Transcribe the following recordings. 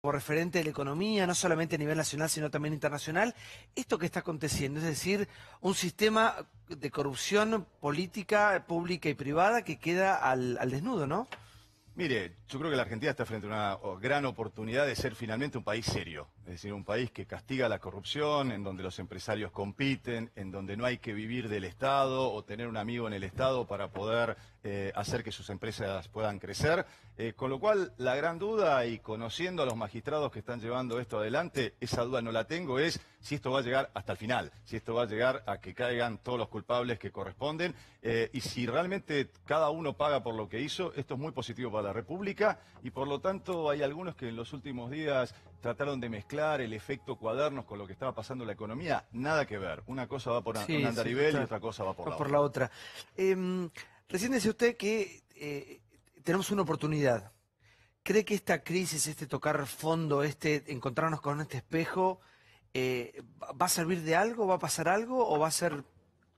como referente de la economía, no solamente a nivel nacional, sino también internacional, esto que está aconteciendo, es decir, un sistema de corrupción política, pública y privada que queda al desnudo, ¿no? Mire, yo creo que la Argentina está frente a una gran oportunidad de ser finalmente un país serio, es decir, un país que castiga la corrupción, en donde los empresarios compiten, en donde no hay que vivir del Estado o tener un amigo en el Estado para poder hacer que sus empresas puedan crecer. Con lo cual, la gran duda, y conociendo a los magistrados que están llevando esto adelante, esa duda no la tengo, es si esto va a llegar hasta el final, si esto va a llegar a que caigan todos los culpables que corresponden, y si realmente cada uno paga por lo que hizo. Esto es muy positivo para la República, y por lo tanto hay algunos que en los últimos días trataron de mezclar el efecto Cuadernos con lo que estaba pasando en la economía. Nada que ver, una cosa va por un Sí, sí, andarivel y total. otra cosa va por Va la por otra. la otra. Recién decía usted que tenemos una oportunidad. ¿Cree que esta crisis, este tocar fondo, este encontrarnos con este espejo, va a servir de algo, va a pasar algo o va a ser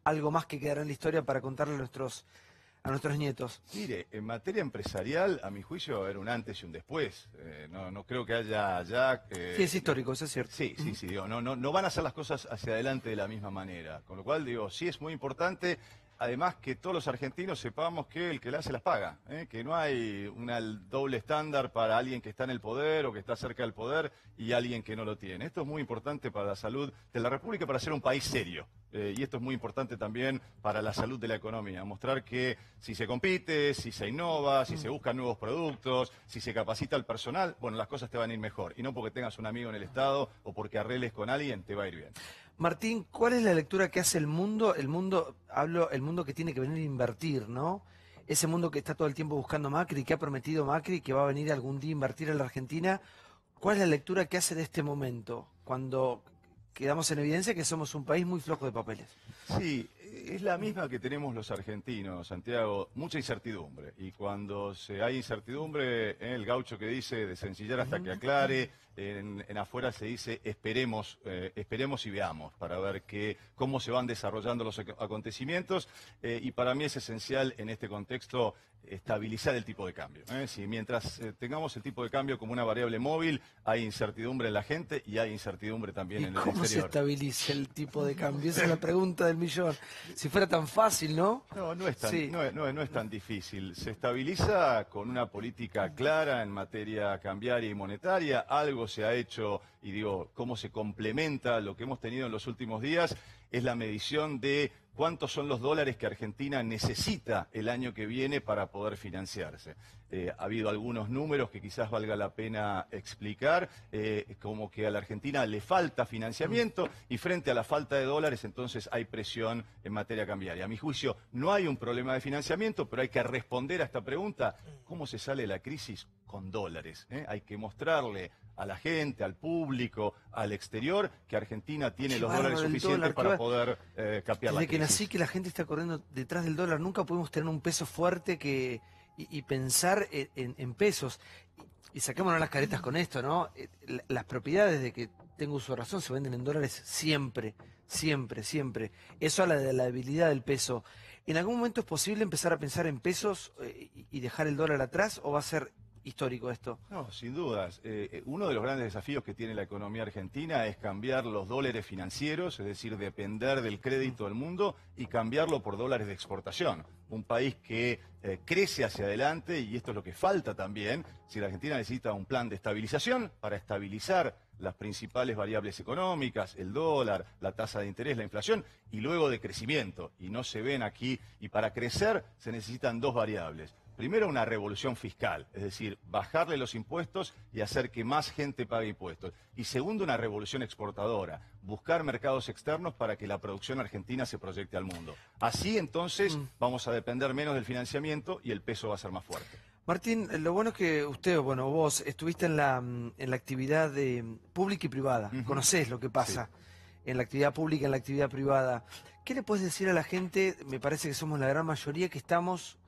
algo más que quedará en la historia para contarle a nuestros nietos? Mire, en materia empresarial, a mi juicio, va a haber un antes y un después. No creo que haya ya... Sí, es histórico, eso es cierto. Sí, sí, Ujú. sí, digo, no van a hacer las cosas hacia adelante de la misma manera. Con lo cual, digo, sí es muy importante, además, que todos los argentinos sepamos que el que la hace las paga, que no hay una doble estándar para alguien que está en el poder o que está cerca del poder y alguien que no lo tiene. Esto es muy importante para la salud de la República, para ser un país serio. Y esto es muy importante también para la salud de la economía, mostrar que si se compite, si se innova, si se buscan nuevos productos, si se capacita al personal, bueno, las cosas te van a ir mejor. Y no porque tengas un amigo en el Estado o porque arregles con alguien, te va a ir bien. Martín, ¿cuál es la lectura que hace el mundo? Hablo, el mundo que tiene que venir a invertir, ¿no? Ese mundo que está todo el tiempo buscando Macri, que ha prometido Macri, que va a venir algún día a invertir en la Argentina. ¿Cuál es la lectura que hace de este momento, cuando quedamos en evidencia que somos un país muy flojo de papeles? Sí, es la misma que tenemos los argentinos, Santiago, mucha incertidumbre. Y cuando hay incertidumbre, el gaucho que dice de sencillar hasta que aclare, en afuera se dice esperemos y veamos, para ver cómo se van desarrollando los acontecimientos. Y para mí es esencial en este contexto estabilizar el tipo de cambio. Si mientras tengamos el tipo de cambio como una variable móvil, hay incertidumbre en la gente y hay incertidumbre también ¿Y en el cómo se exterior. estabiliza el tipo de cambio? Esa es la pregunta del millón. Si fuera tan fácil, ¿no? No es tan, Sí. no es tan difícil. Se estabiliza con una política clara en materia cambiaria y monetaria. Algo se ha hecho, y digo, cómo se complementa lo que hemos tenido en los últimos días, es la medición de cuántos son los dólares que Argentina necesita el año que viene para poder financiarse. Ha habido algunos números que quizás valga la pena explicar, como que a la Argentina le falta financiamiento y frente a la falta de dólares entonces hay presión en materia cambiaria. A mi juicio no hay un problema de financiamiento, pero hay que responder a esta pregunta: ¿cómo se sale de la crisis con dólares? Hay que mostrarle a la gente, al público, al exterior, que Argentina tiene Qué los dólares bárbaro el suficientes dólar, para poder capear la Desde que nací crisis. que la gente está corriendo detrás del dólar, nunca pudimos tener un peso fuerte y pensar en pesos. Y saquémonos las caretas con esto, ¿no? Las propiedades de que tengo uso de razón se venden en dólares siempre, siempre, siempre. Eso habla de la debilidad del peso. ¿En algún momento es posible empezar a pensar en pesos y dejar el dólar atrás o va a ser histórico esto? No, sin dudas. Uno de los grandes desafíos que tiene la economía argentina es cambiar los dólares financieros, es decir, depender del crédito del mundo, y cambiarlo por dólares de exportación. Un país que crece hacia adelante, y esto es lo que falta también, si la Argentina necesita un plan de estabilización para estabilizar las principales variables económicas, el dólar, la tasa de interés, la inflación, y luego de crecimiento. Y no se ven aquí, y para crecer se necesitan dos variables. Primero, una revolución fiscal, es decir, bajarle los impuestos y hacer que más gente pague impuestos. Y segundo, una revolución exportadora, buscar mercados externos para que la producción argentina se proyecte al mundo. Así entonces vamos a depender menos del financiamiento y el peso va a ser más fuerte. Martín, lo bueno es que usted, bueno, vos estuviste en la actividad pública y privada, Ujú. conocés lo que Sí. pasa en la actividad pública, en la actividad privada. ¿Qué le puedes decir a la gente? Me parece que somos la gran mayoría que estamos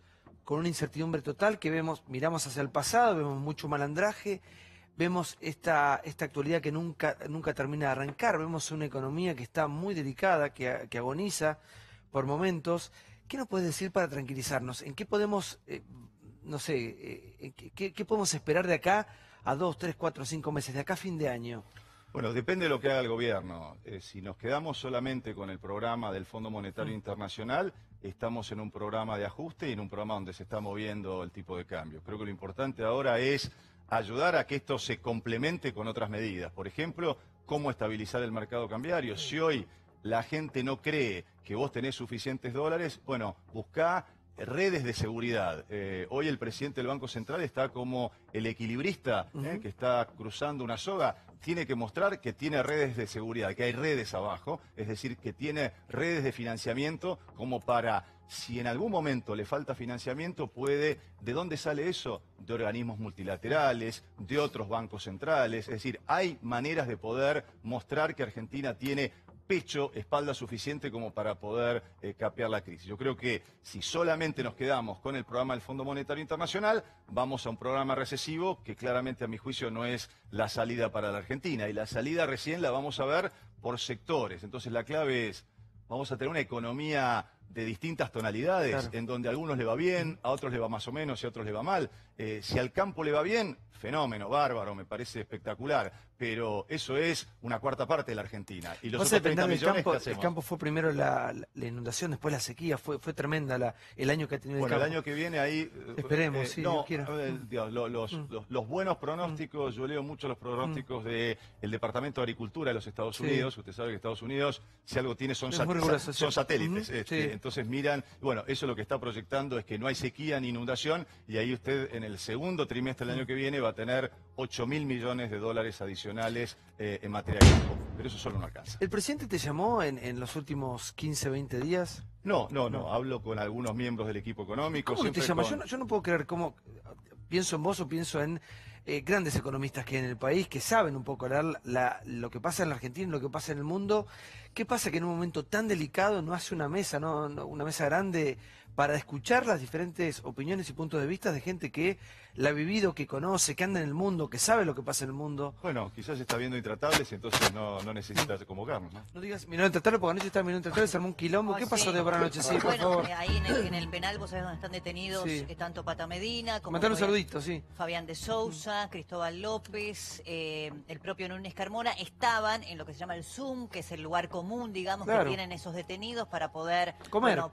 con una incertidumbre total, que miramos hacia el pasado, vemos mucho malandraje, vemos esta actualidad que nunca termina de arrancar, vemos una economía que está muy delicada, que agoniza por momentos. ¿Qué nos puedes decir para tranquilizarnos? ¿En qué podemos, no sé, qué podemos esperar de acá a 2, 3, 4, 5 meses, de acá a fin de año? Bueno, depende de lo que haga el gobierno. Si nos quedamos solamente con el programa del Fondo Monetario Internacional, estamos en un programa de ajuste y en un programa donde se está moviendo el tipo de cambio. Creo que lo importante ahora es ayudar a que esto se complemente con otras medidas. Por ejemplo, cómo estabilizar el mercado cambiario. Si hoy la gente no cree que vos tenés suficientes dólares, bueno, buscá redes de seguridad. Hoy el presidente del Banco Central está como el equilibrista que está cruzando una soga. Tiene que mostrar que tiene redes de seguridad, que hay redes abajo, es decir, que tiene redes de financiamiento como para, si en algún momento le falta financiamiento, puede, ¿de dónde sale eso? De organismos multilaterales, de otros bancos centrales. Es decir, hay maneras de poder mostrar que Argentina tiene pecho, espalda suficiente como para poder capear la crisis. Yo creo que si solamente nos quedamos con el programa del Fondo Monetario Internacional, vamos a un programa recesivo que claramente a mi juicio no es la salida para la Argentina. Y la salida recién la vamos a ver por sectores. Entonces la clave es, vamos a tener una economía de distintas tonalidades, claro, en donde a algunos le va bien, a otros le va más o menos y a otros le va mal. Si al campo le va bien, fenómeno, bárbaro, me parece espectacular, pero eso es una cuarta parte de la Argentina. Y los otros 30 millones, ¿qué hacemos? El campo fue primero la inundación, después la sequía, fue tremenda el año que ha tenido el campo. Bueno, el año que viene ahí... Esperemos, sí, no, Dios, los buenos pronósticos, yo leo mucho los pronósticos del Departamento de Agricultura de los Estados Unidos. Usted sabe que Estados Unidos, si algo tiene, son satélites. Entonces miran, bueno, eso lo que está proyectando es que no hay sequía ni inundación, y ahí usted en el segundo trimestre del año que viene va a tener 8.000 millones de dólares adicionales en materia de campo. Pero eso solo no alcanza. ¿El presidente te llamó en los últimos 15, 20 días? No. Hablo con algunos miembros del equipo económico. ¿Cómo te llama? Yo no puedo creer cómo... Pienso en vos o pienso en grandes economistas que hay en el país, que saben un poco lo que pasa en la Argentina y lo que pasa en el mundo. ¿Qué pasa que en un momento tan delicado no hace una mesa, una mesa grande para escuchar las diferentes opiniones y puntos de vista de gente que la ha vivido, que conoce, que anda en el mundo, que sabe lo que pasa en el mundo? Bueno, quizás está viendo Intratables y entonces no necesitas convocarnos, ¿no? No digas Miró Intratables, porque anoche estaba Miró Intratables, se armó un quilombo. ¿Qué pasó de por anoche? Sí, por favor. Ahí en el penal, vos sabés dónde están detenidos tanto Pata Medina como Mandar un saludito, Fabián de Sousa, Cristóbal López, el propio Núñez Carmona, estaban en lo que se llama el Zoom, que es el lugar común, digamos, que tienen esos detenidos para poder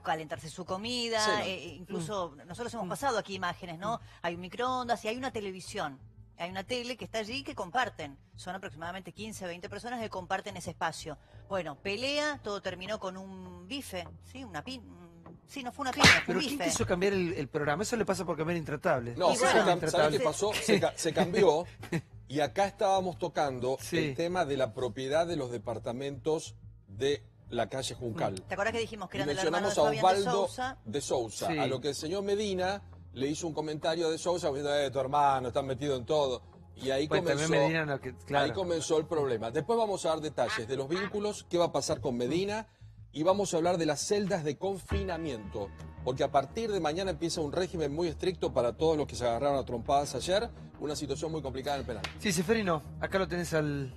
calentarse su comida. Incluso nosotros hemos pasado aquí imágenes, ¿no? Hay un microondas y hay una televisión. Hay una tele que está allí que comparten. Son aproximadamente 15, 20 personas que comparten ese espacio. Bueno, pelea, todo terminó con un bife, ¿sí? Sí, no fue una piña, fue ¿Pero un bife. quién quiso cambiar el programa? Eso le pasa por cambiar Intratables. No, ¿sabes qué pasó? Se cambió y acá estábamos tocando el tema de la propiedad de los departamentos de la calle Juncal. ¿Te acuerdas que dijimos que eran y del hermano de mencionamos a Fabián Osvaldo de Sousa, a lo que el señor Medina le hizo un comentario de Sousa diciendo, tu hermano está metido en todo. Y ahí, ahí comenzó el problema. Después vamos a dar detalles de los vínculos, qué va a pasar con Medina, y vamos a hablar de las celdas de confinamiento, porque a partir de mañana empieza un régimen muy estricto para todos los que se agarraron a trompadas ayer, una situación muy complicada en el penal. Sí, Seferino, acá lo tenés al...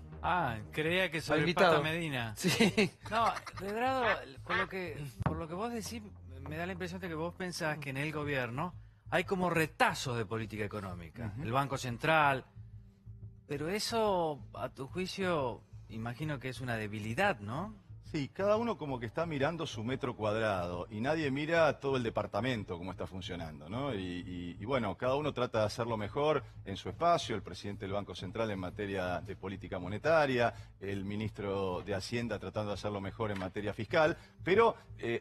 creía que soy el Pata Medina. Sí. No, Redrado, por lo que vos decís, me da la impresión de que vos pensás que en el gobierno hay como retazos de política económica. El Banco Central. Pero eso, a tu juicio, imagino que es una debilidad, ¿no? Sí, cada uno como que está mirando su metro cuadrado y nadie mira todo el departamento cómo está funcionando, ¿no? Y bueno, cada uno trata de hacerlo mejor en su espacio, el presidente del Banco Central en materia de política monetaria, el ministro de Hacienda tratando de hacerlo mejor en materia fiscal, pero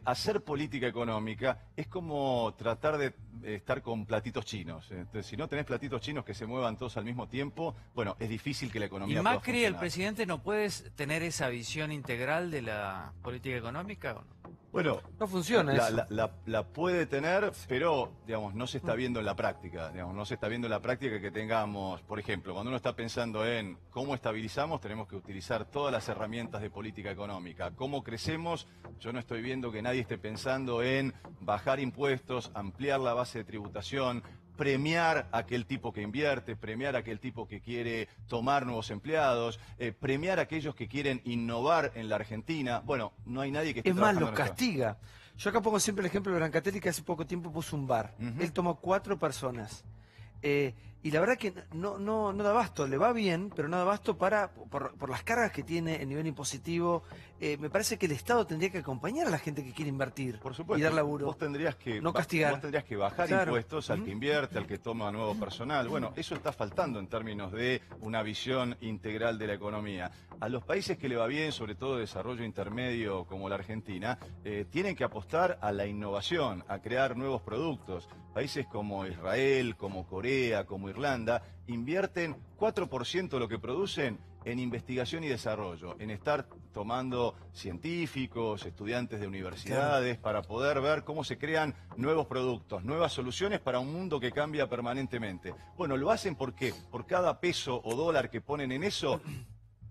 hacer política económica es como tratar de estar con platitos chinos. Entonces, si no tenés platitos chinos que se muevan todos al mismo tiempo, bueno, es difícil que la economía pueda funcionar. ¿Y Macri, el presidente, no puedes tener esa visión integral de la política económica o no? Bueno, no funciona eso. La puede tener, pero digamos, no se está viendo en la práctica. Digamos, no se está viendo en la práctica que tengamos, por ejemplo, cuando uno está pensando en cómo estabilizamos, tenemos que utilizar todas las herramientas de política económica. ¿Cómo crecemos? Yo no estoy viendo que nadie esté pensando en bajar impuestos, ampliar la base de tributación, premiar a aquel tipo que invierte, premiar a aquel tipo que quiere tomar nuevos empleados, premiar a aquellos que quieren innovar en la Argentina. Bueno, no hay nadie que esté trabajando. Es más, los castiga. Yo acá pongo siempre el ejemplo de Brancatelli, que hace poco tiempo puso un bar. Él tomó 4 personas. y la verdad que no da abasto, le va bien, pero no da abasto por las cargas que tiene el nivel impositivo. Me parece que el Estado tendría que acompañar a la gente que quiere invertir. Por supuesto, y dar laburo. Vos tendrías que, no castigar. Vos tendrías que bajar impuestos al que invierte, al que toma nuevo personal. Bueno, eso está faltando en términos de una visión integral de la economía. A los países que le va bien, sobre todo de desarrollo intermedio como la Argentina, tienen que apostar a la innovación, a crear nuevos productos. Países como Israel, como Corea, como Irlanda, invierten 4% de lo que producen en investigación y desarrollo, en estar tomando científicos, estudiantes de universidades, para poder ver cómo se crean nuevos productos, nuevas soluciones para un mundo que cambia permanentemente. Bueno, lo hacen porque por cada peso o dólar que ponen en eso,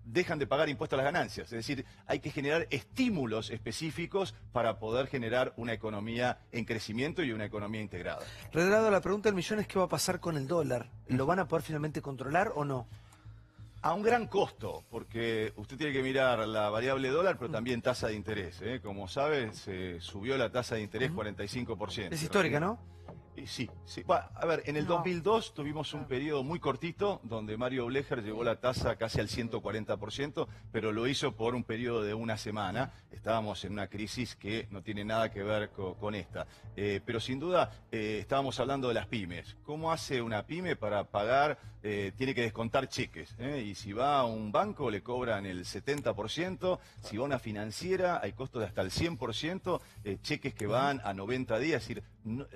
dejan de pagar impuestos a las ganancias. Es decir, hay que generar estímulos específicos para poder generar una economía en crecimiento y una economía integrada. Redrado, la pregunta del millón es ¿qué va a pasar con el dólar? ¿Lo van a poder finalmente controlar o no? A un gran costo, porque usted tiene que mirar la variable dólar, pero también tasa de interés. Como sabe, se subió la tasa de interés 45%. Es histórica, ¿no? Sí. Bueno, a ver, en el 2002 tuvimos un periodo muy cortito donde Mario Blecher llevó la tasa casi al 140%, pero lo hizo por un periodo de una semana. Estábamos en una crisis que no tiene nada que ver con esta. Pero sin duda estábamos hablando de las pymes. ¿Cómo hace una pyme para pagar? Tiene que descontar cheques. Y si va a un banco le cobran el 70%. Si va a una financiera hay costos de hasta el 100%. Cheques que van a 90 días. Es decir,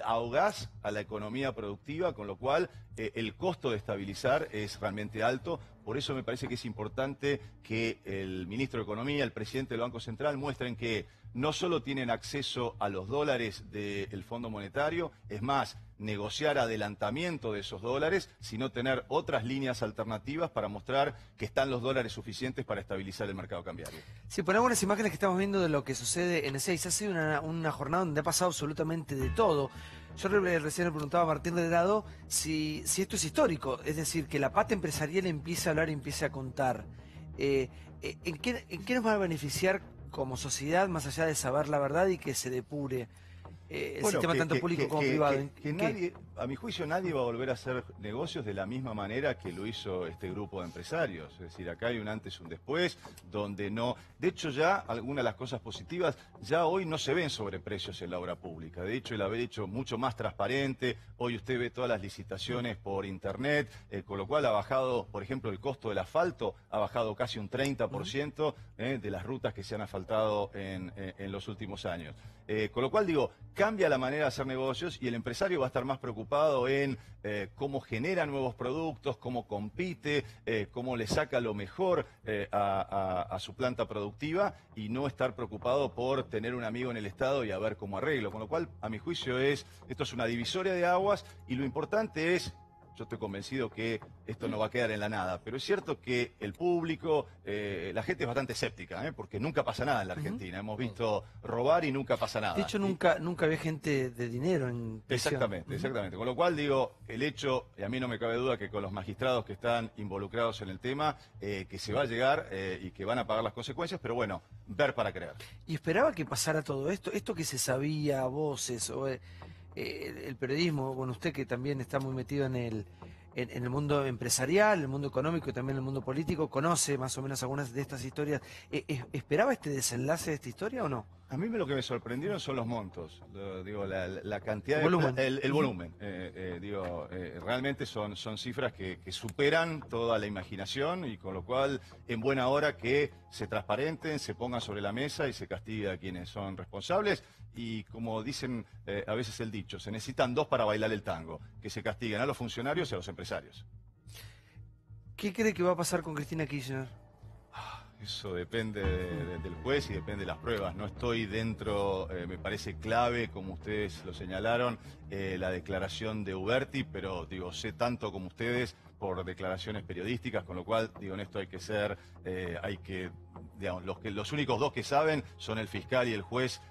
ahogás a la economía productiva, con lo cual el costo de estabilizar es realmente alto. Por eso me parece que es importante que el ministro de Economía, el presidente del Banco Central, muestren que no solo tienen acceso a los dólares del Fondo Monetario, es más, negociar adelantamiento de esos dólares, sino tener otras líneas alternativas para mostrar que están los dólares suficientes para estabilizar el mercado cambiario. Si ponemos las imágenes que estamos viendo de lo que sucede en Ezeiza, ha sido una jornada donde ha pasado absolutamente de todo. Yo recién le preguntaba a Martín Redrado si esto es histórico, es decir, que la pata empresarial empiece a hablar y empiece a contar. ¿En qué nos va a beneficiar como sociedad, más allá de saber la verdad y que se depure el sistema tanto público como privado? A mi juicio nadie va a volver a hacer negocios de la misma manera que lo hizo este grupo de empresarios. Es decir, acá hay un antes y un después, donde no... De hecho, ya algunas de las cosas positivas, ya hoy no se ven sobreprecios en la obra pública. De hecho, el haber hecho mucho más transparente, hoy usted ve todas las licitaciones por internet, con lo cual ha bajado, por ejemplo, el costo del asfalto, ha bajado casi un 30% de las rutas que se han asfaltado en los últimos años. Con lo cual, digo, cambia la manera de hacer negocios y el empresario va a estar más preocupado en cómo genera nuevos productos, cómo compite, cómo le saca lo mejor a su planta productiva y no estar preocupado por tener un amigo en el Estado y a ver cómo arreglo. Con lo cual, a mi juicio, esto es una divisoria de aguas y lo importante es... Yo estoy convencido que esto no va a quedar en la nada, pero es cierto que el público, la gente es bastante escéptica, porque nunca pasa nada en la Argentina. Hemos visto robar y nunca pasa nada. De hecho, nunca había gente de dinero en prisión. Exactamente. Con lo cual, digo, el hecho, y a mí no me cabe duda que con los magistrados que están involucrados en el tema, que se va a llegar y que van a pagar las consecuencias, pero bueno, ver para creer. ¿Y esperaba que pasara todo esto? Esto que se sabía a voces, o el periodismo, bueno, usted que también está muy metido en el mundo empresarial, el mundo económico y también el mundo político, conoce más o menos algunas de estas historias. ¿Esperaba este desenlace de esta historia o no? A mí lo que me sorprendieron son los montos, la cantidad, el volumen. Realmente son cifras que superan toda la imaginación y con lo cual en buena hora que se transparenten, se pongan sobre la mesa y se castigue a quienes son responsables. Y como dicen a veces el dicho, se necesitan dos para bailar el tango, que se castiguen a los funcionarios y a los empresarios. ¿Qué cree que va a pasar con Cristina Kirchner? Eso depende del juez y depende de las pruebas. No estoy dentro, me parece clave, como ustedes lo señalaron, la declaración de Uberti, pero digo, sé tanto como ustedes por declaraciones periodísticas, con lo cual, digo, en esto hay que ser, digamos, los únicos dos que saben son el fiscal y el juez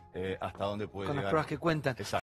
hasta dónde puede llegar. Con las pruebas que cuentan. Exacto.